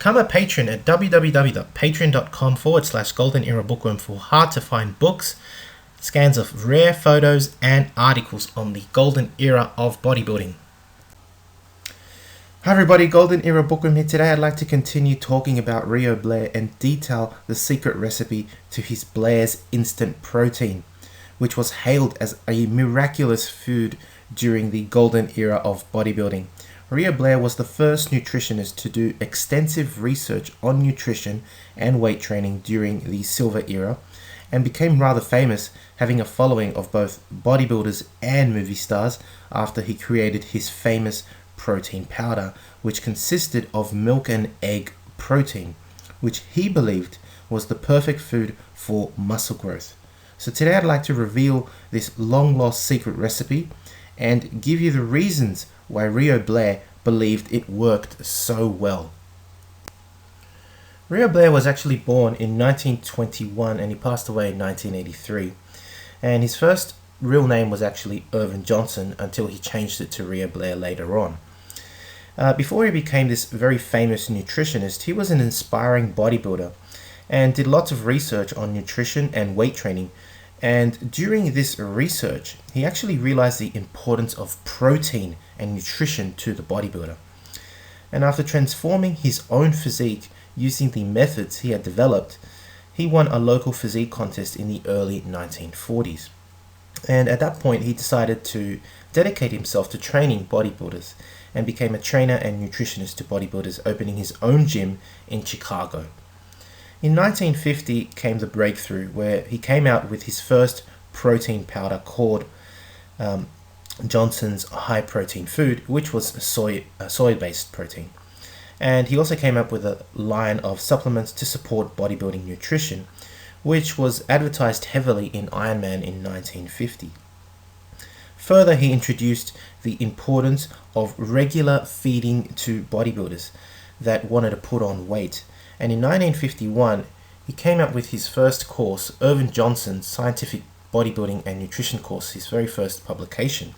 Become a patron at www.patreon.com/Golden Era Bookworm for hard to find books, scans of rare photos, and articles on the golden era of bodybuilding. Hi everybody, Golden Era Bookworm here. Today I'd like to continue talking about Rheo Blair and detail the secret recipe to his Blair'S instant protein, which was hailed as a miraculous food during the golden era of bodybuilding. Rheo Blair was the first nutritionist to do extensive research on nutrition and weight training during the silver era, and became rather famous, having a following of both bodybuilders and movie stars after he created his famous protein powder, which consisted of milk and egg protein, which he believed was the perfect food for muscle growth. So today I'd like to reveal this long lost secret recipe and give you the reasons why Rheo Blair believed it worked so well. Rheo Blair was actually born in 1921 and he passed away in 1983. And his first real name was actually Irvin Johnson until he changed it to Rheo Blair later on. Before he became this very famous nutritionist, he was an inspiring bodybuilder and did lots of research on nutrition and weight training. And during this research, he actually realized the importance of protein and nutrition to the bodybuilder. And after transforming his own physique using the methods he had developed, he won a local physique contest in the early 1940s. And at that point, he decided to dedicate himself to training bodybuilders and became a trainer and nutritionist to bodybuilders, opening his own gym in Chicago. In 1950 came the breakthrough where he came out with his first protein powder called Johnson's High Protein Food, which was soy-based protein. And he also came up with a line of supplements to support bodybuilding nutrition, which was advertised heavily in Iron Man in 1950. Further, he introduced the importance of regular feeding to bodybuilders that wanted to put on weight. And in 1951, he came up with his first course, Irvin Johnson's Scientific Bodybuilding and Nutrition Course, his very first publication,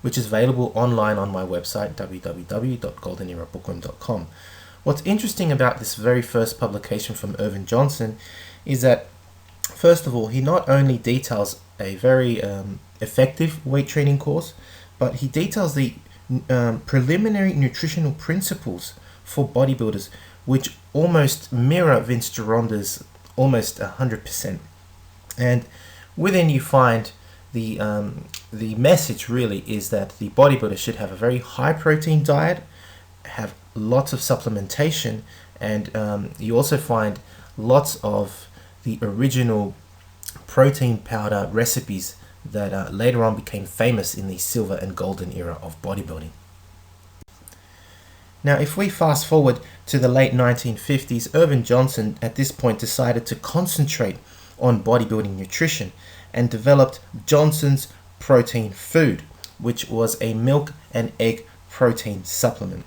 which is available online on my website, www.goldenerabookworm.com. What's interesting about this very first publication from Irvin Johnson is that, first of all, he not only details a very effective weight training course, but he details the preliminary nutritional principles for bodybuilders, which almost mirror Vince Gironda's almost 100%. And within you find the message really is that the bodybuilder should have a very high protein diet, have lots of supplementation, and you also find lots of the original protein powder recipes that later on became famous in the silver and golden era of bodybuilding. Now, if we fast forward to the late 1950s, Irvin Johnson at this point decided to concentrate on bodybuilding nutrition and developed Johnson's Protein Food, which was a milk and egg protein supplement.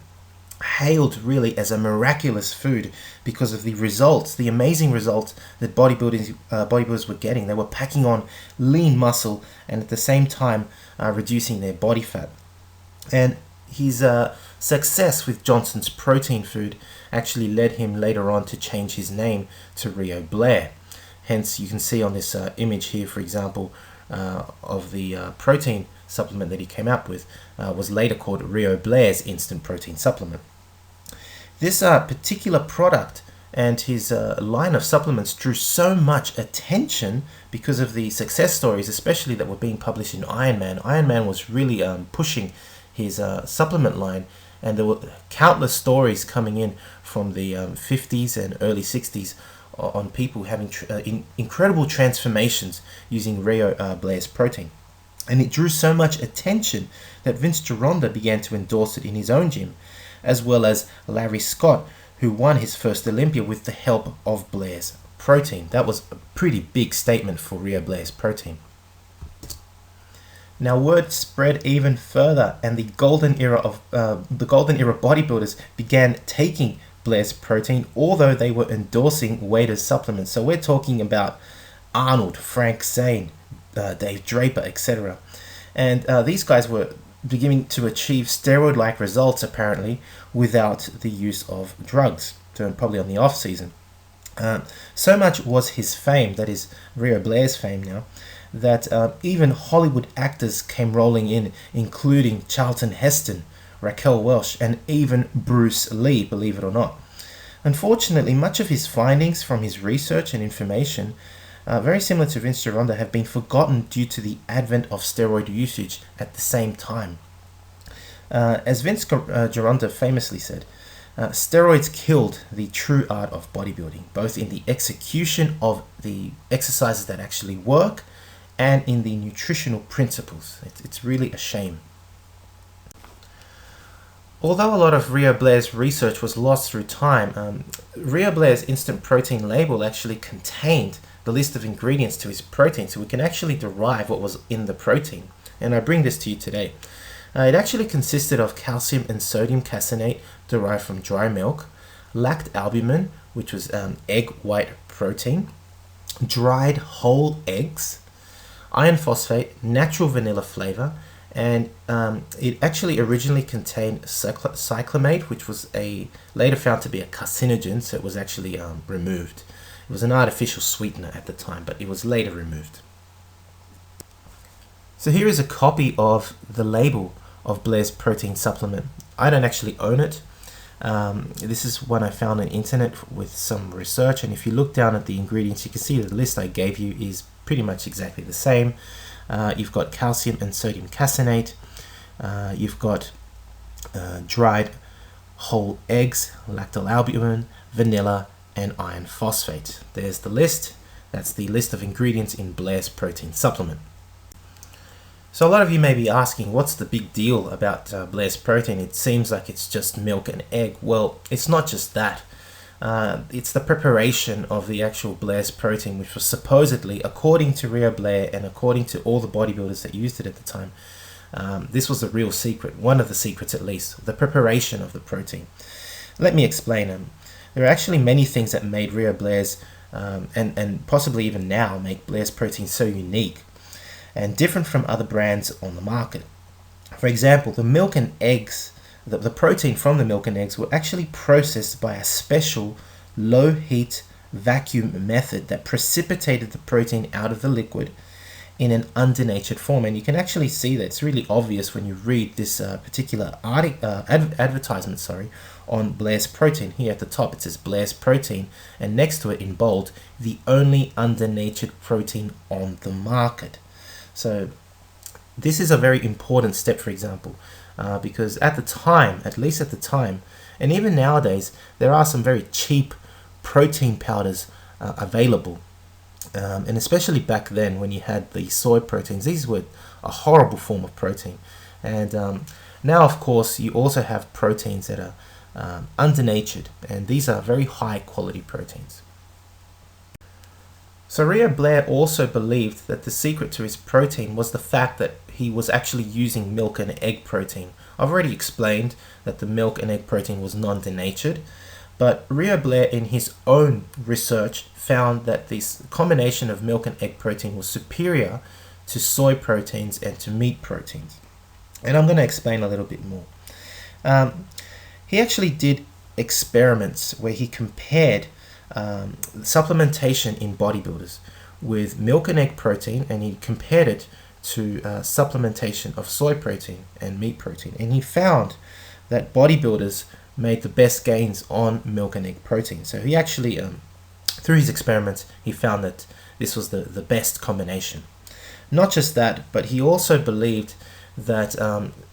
Hailed really as a miraculous food because of the results, the amazing results that bodybuilders were getting. They were packing on lean muscle and at the same time reducing their body fat. And his success with Johnson's Protein Food actually led him later on to change his name to Rheo Blair. Hence, you can see on this image here, for example, of the protein supplement that he came up with was later called Rheo Blair'S Instant Protein Supplement. This particular product and his line of supplements drew so much attention because of the success stories, especially that were being published in Iron Man. Iron Man was really pushing his supplement line, and there were countless stories coming in from the 50s and early 60s on people having incredible transformations using Rheo Blair'S protein. And it drew so much attention that Vince Gironda began to endorse it in his own gym, as well as Larry Scott, who won his first Olympia with the help of Blair's protein. That was a pretty big statement for Rheo Blair'S protein. Now, word spread even further, and the golden era bodybuilders began taking Blair's protein, although they were endorsing weight supplements. So we're talking about Arnold, Frank Zane, Dave Draper, etc. And these guys were beginning to achieve steroid-like results, apparently, without the use of drugs. probably on the off season. So much was his fame, that is Rheo Blair's fame now, that even Hollywood actors came rolling in, including Charlton Heston, Raquel Welch, and even Bruce Lee, believe it or not. Unfortunately, much of his findings from his research and information, very similar to Vince Gironda, have been forgotten due to the advent of steroid usage at the same time. As Vince Gironda famously said, steroids killed the true art of bodybuilding, both in the execution of the exercises that actually work and in the nutritional principles. It's really a shame. Although a lot of Rheo Blair's research was lost through time, Rheo Blair's instant protein label actually contained the list of ingredients to his protein, so we can actually derive what was in the protein. And I bring this to you today. It actually consisted of calcium and sodium caseinate derived from dry milk, lactalbumin, which was egg white protein, dried whole eggs, iron phosphate, natural vanilla flavor, and it actually originally contained cyclamate, which was later found to be a carcinogen, so it was actually removed. It was an artificial sweetener at the time, but it was later removed. So here is a copy of the label of Blair's protein supplement. I don't actually own it. This is one I found on the internet with some research, and if you look down at the ingredients, you can see the list I gave you is pretty much exactly the same. You've got calcium and sodium caseinate, you've got dried whole eggs, lactalbumin, vanilla, and iron phosphate. There's the list. That's the list of ingredients in Blair's protein supplement. So a lot of you may be asking, what's the big deal about Blair's protein? It seems like it's just milk and egg. Well, it's not just that. It's the preparation of the actual Blair's protein, which was supposedly, according to Rheo Blair and according to all the bodybuilders that used it at the time, this was a real secret, one of the secrets at least, the preparation of the protein. Let me explain them. There are actually many things that made Rheo Blair's, and possibly even now, make Blair's protein so unique and different from other brands on the market. For example, the milk and eggs, the protein from the milk and eggs were actually processed by a special low heat vacuum method that precipitated the protein out of the liquid in an undenatured form. And you can actually see that it's really obvious when you read this particular advertisement on Blair's protein. Here at the top it says Blair's protein, and next to it in bold, the only undenatured protein on the market. So this is a very important step, for example, because at the time, at least at the time, and even nowadays, there are some very cheap protein powders available. And especially back then when you had the soy proteins, these were a horrible form of protein. And now, of course, you also have proteins that are undenatured, and these are very high quality proteins. So Rheo Blair also believed that the secret to his protein was the fact that he was actually using milk and egg protein. I've already explained that the milk and egg protein was non-denatured, but Rheo Blair in his own research found that this combination of milk and egg protein was superior to soy proteins and to meat proteins. And I'm going to explain a little bit more. He actually did experiments where he compared supplementation in bodybuilders with milk and egg protein, and he compared it to supplementation of soy protein and meat protein, and he found that bodybuilders made the best gains on milk and egg protein. So he actually through his experiments he found that this was the best combination. Not just that, but he also believed that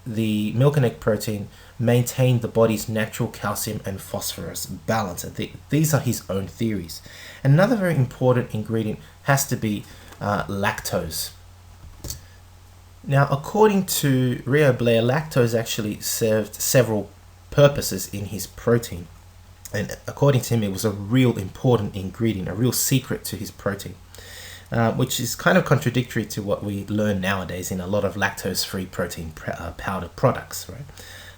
the milk and egg protein maintain the body's natural calcium and phosphorus balance. These are his own theories. Another very important ingredient has to be lactose. Now, according to Rheo Blair, lactose actually served several purposes in his protein. And according to him, it was a real important ingredient, a real secret to his protein. Which is kind of contradictory to what we learn nowadays in a lot of lactose-free protein powder products, right?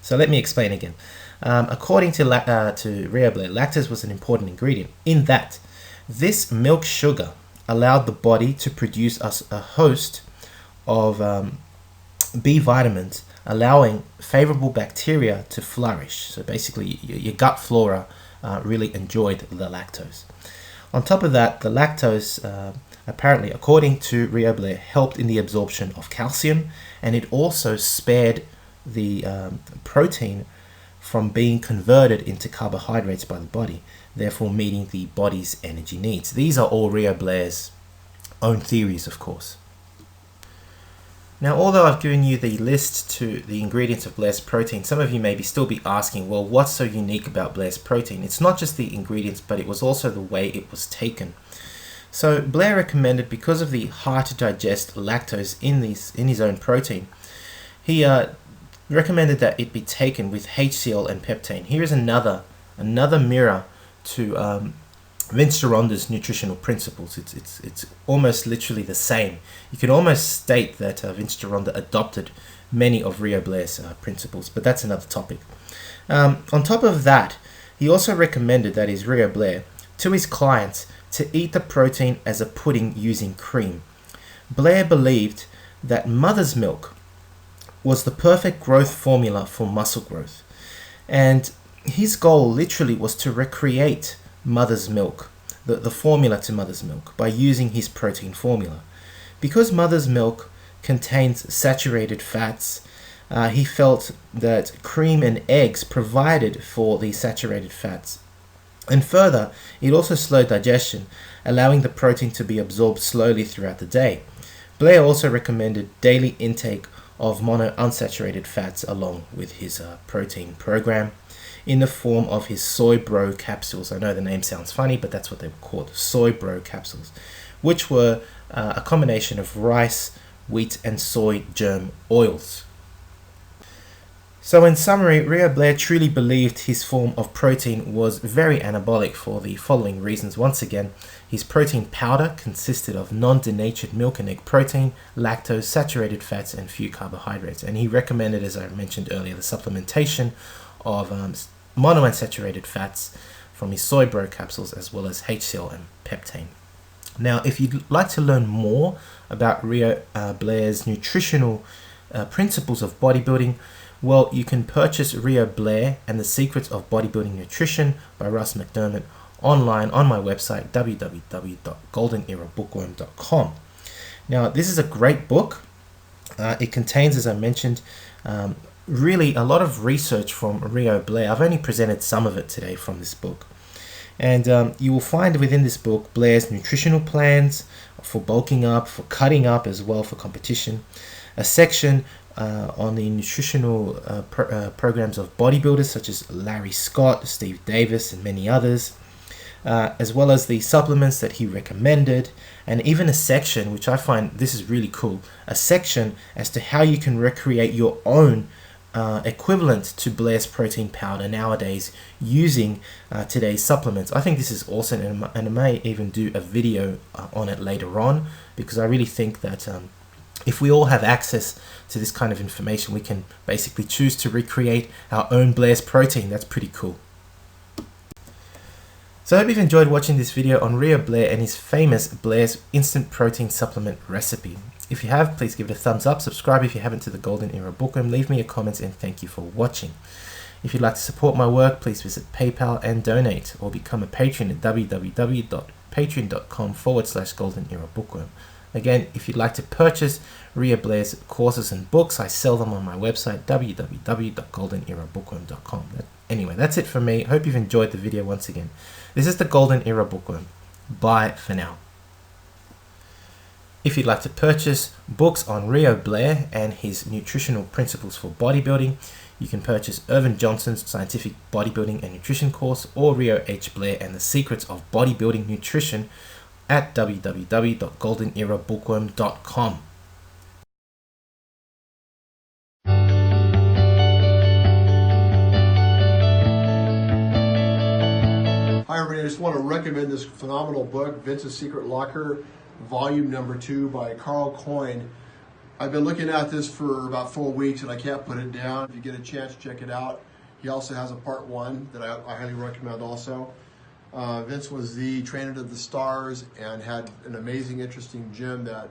So let me explain again. According to Rheo Blair, lactose was an important ingredient in that this milk sugar allowed the body to produce a host of B vitamins, allowing favorable bacteria to flourish. So basically, your gut flora really enjoyed the lactose. On top of that, the lactose apparently, according to Rheo Blair, helped in the absorption of calcium, and it also spared the protein from being converted into carbohydrates by the body, therefore meeting the body's energy needs. These are all Rheo Blair's own theories, of course. Now, although I've given you the list to the ingredients of Blair's protein, some of you may still be asking, well, what's so unique about Blair's protein? It's not just the ingredients, but it was also the way it was taken. So Blair recommended, because of the hard to digest lactose in his own protein, he recommended that it be taken with HCl and peptane. Here is another mirror to Vince Gironda's nutritional principles. It's almost literally the same. You can almost state that Vince Gironda adopted many of Rheo Blair's principles, but that's another topic. On top of that, he also recommended, that is Rheo Blair, to his clients to eat the protein as a pudding using cream. Blair believed that mother's milk was the perfect growth formula for muscle growth, and his goal literally was to recreate mother's milk, the formula to mother's milk, by using his protein formula. Because mother's milk contains saturated fats, he felt that cream and eggs provided for these saturated fats. And further, it also slowed digestion, allowing the protein to be absorbed slowly throughout the day. Blair also recommended daily intake of monounsaturated fats along with his protein program in the form of his soy bro capsules. I know the name sounds funny, but that's what they were called, soy bro capsules, which were a combination of rice, wheat, and soy germ oils. So in summary, Rheo Blair truly believed his form of protein was very anabolic for the following reasons. Once again, his protein powder consisted of non-denatured milk and egg protein, lactose, saturated fats, and few carbohydrates. And he recommended, as I mentioned earlier, the supplementation of monounsaturated fats from his soy bro capsules, as well as HCl and peptane. Now, if you'd like to learn more about Rheo Blair's nutritional principles of bodybuilding, well, you can purchase Rheo Blair and the Secrets of Bodybuilding Nutrition by Russ McDermott online on my website, www.goldenerabookworm.com. Now, this is a great book. It contains, as I mentioned, really a lot of research from Rheo Blair. I've only presented some of it today from this book. And you will find within this book Blair's nutritional plans for bulking up, for cutting up, as well for competition, a section on the nutritional programs of bodybuilders such as Larry Scott, Steve Davis, and many others, as well as the supplements that he recommended, and even a section, which I find this is really cool, a section as to how you can recreate your own equivalent to Blair's protein powder nowadays using today's supplements. I think this is awesome, and I may even do a video on it later on, because I really think that if we all have access to this kind of information, we can basically choose to recreate our own Blair's protein. That's pretty cool. So I hope you've enjoyed watching this video on Rheo Blair and his famous Blair's instant protein supplement recipe. If you have, please give it a thumbs up, subscribe if you haven't to the Golden Era Bookworm, leave me your comments, and thank you for watching. If you'd like to support my work, please visit PayPal and donate, or become a patron at www.patreon.com/Golden Era Bookworm. Again, if you'd like to purchase Rheo Blair's courses and books, I sell them on my website, www.goldenerabookworm.com. Anyway, that's it for me. Hope you've enjoyed the video once again. This is the Golden Era Bookworm. Bye for now. If you'd like to purchase books on Rheo Blair and his nutritional principles for bodybuilding, you can purchase Irvin Johnson's Scientific Bodybuilding and Nutrition course, or Rheo H. Blair and the Secrets of Bodybuilding Nutrition at www.goldenerabookworm.com. Hi everybody, I just want to recommend this phenomenal book, Vince's Secret Locker, volume number 2 by Carl Coyne. I've been looking at this for about 4 weeks and I can't put it down. If you get a chance, check it out. He also has a part 1 that I highly recommend also. Vince was the trainer of the stars and had an amazing, interesting gym that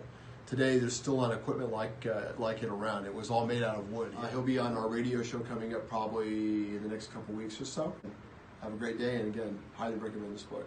today there's still not equipment like it around. It was all made out of wood. He'll be on our radio show coming up probably in the next couple weeks or so. Have a great day, and again, highly recommend this book.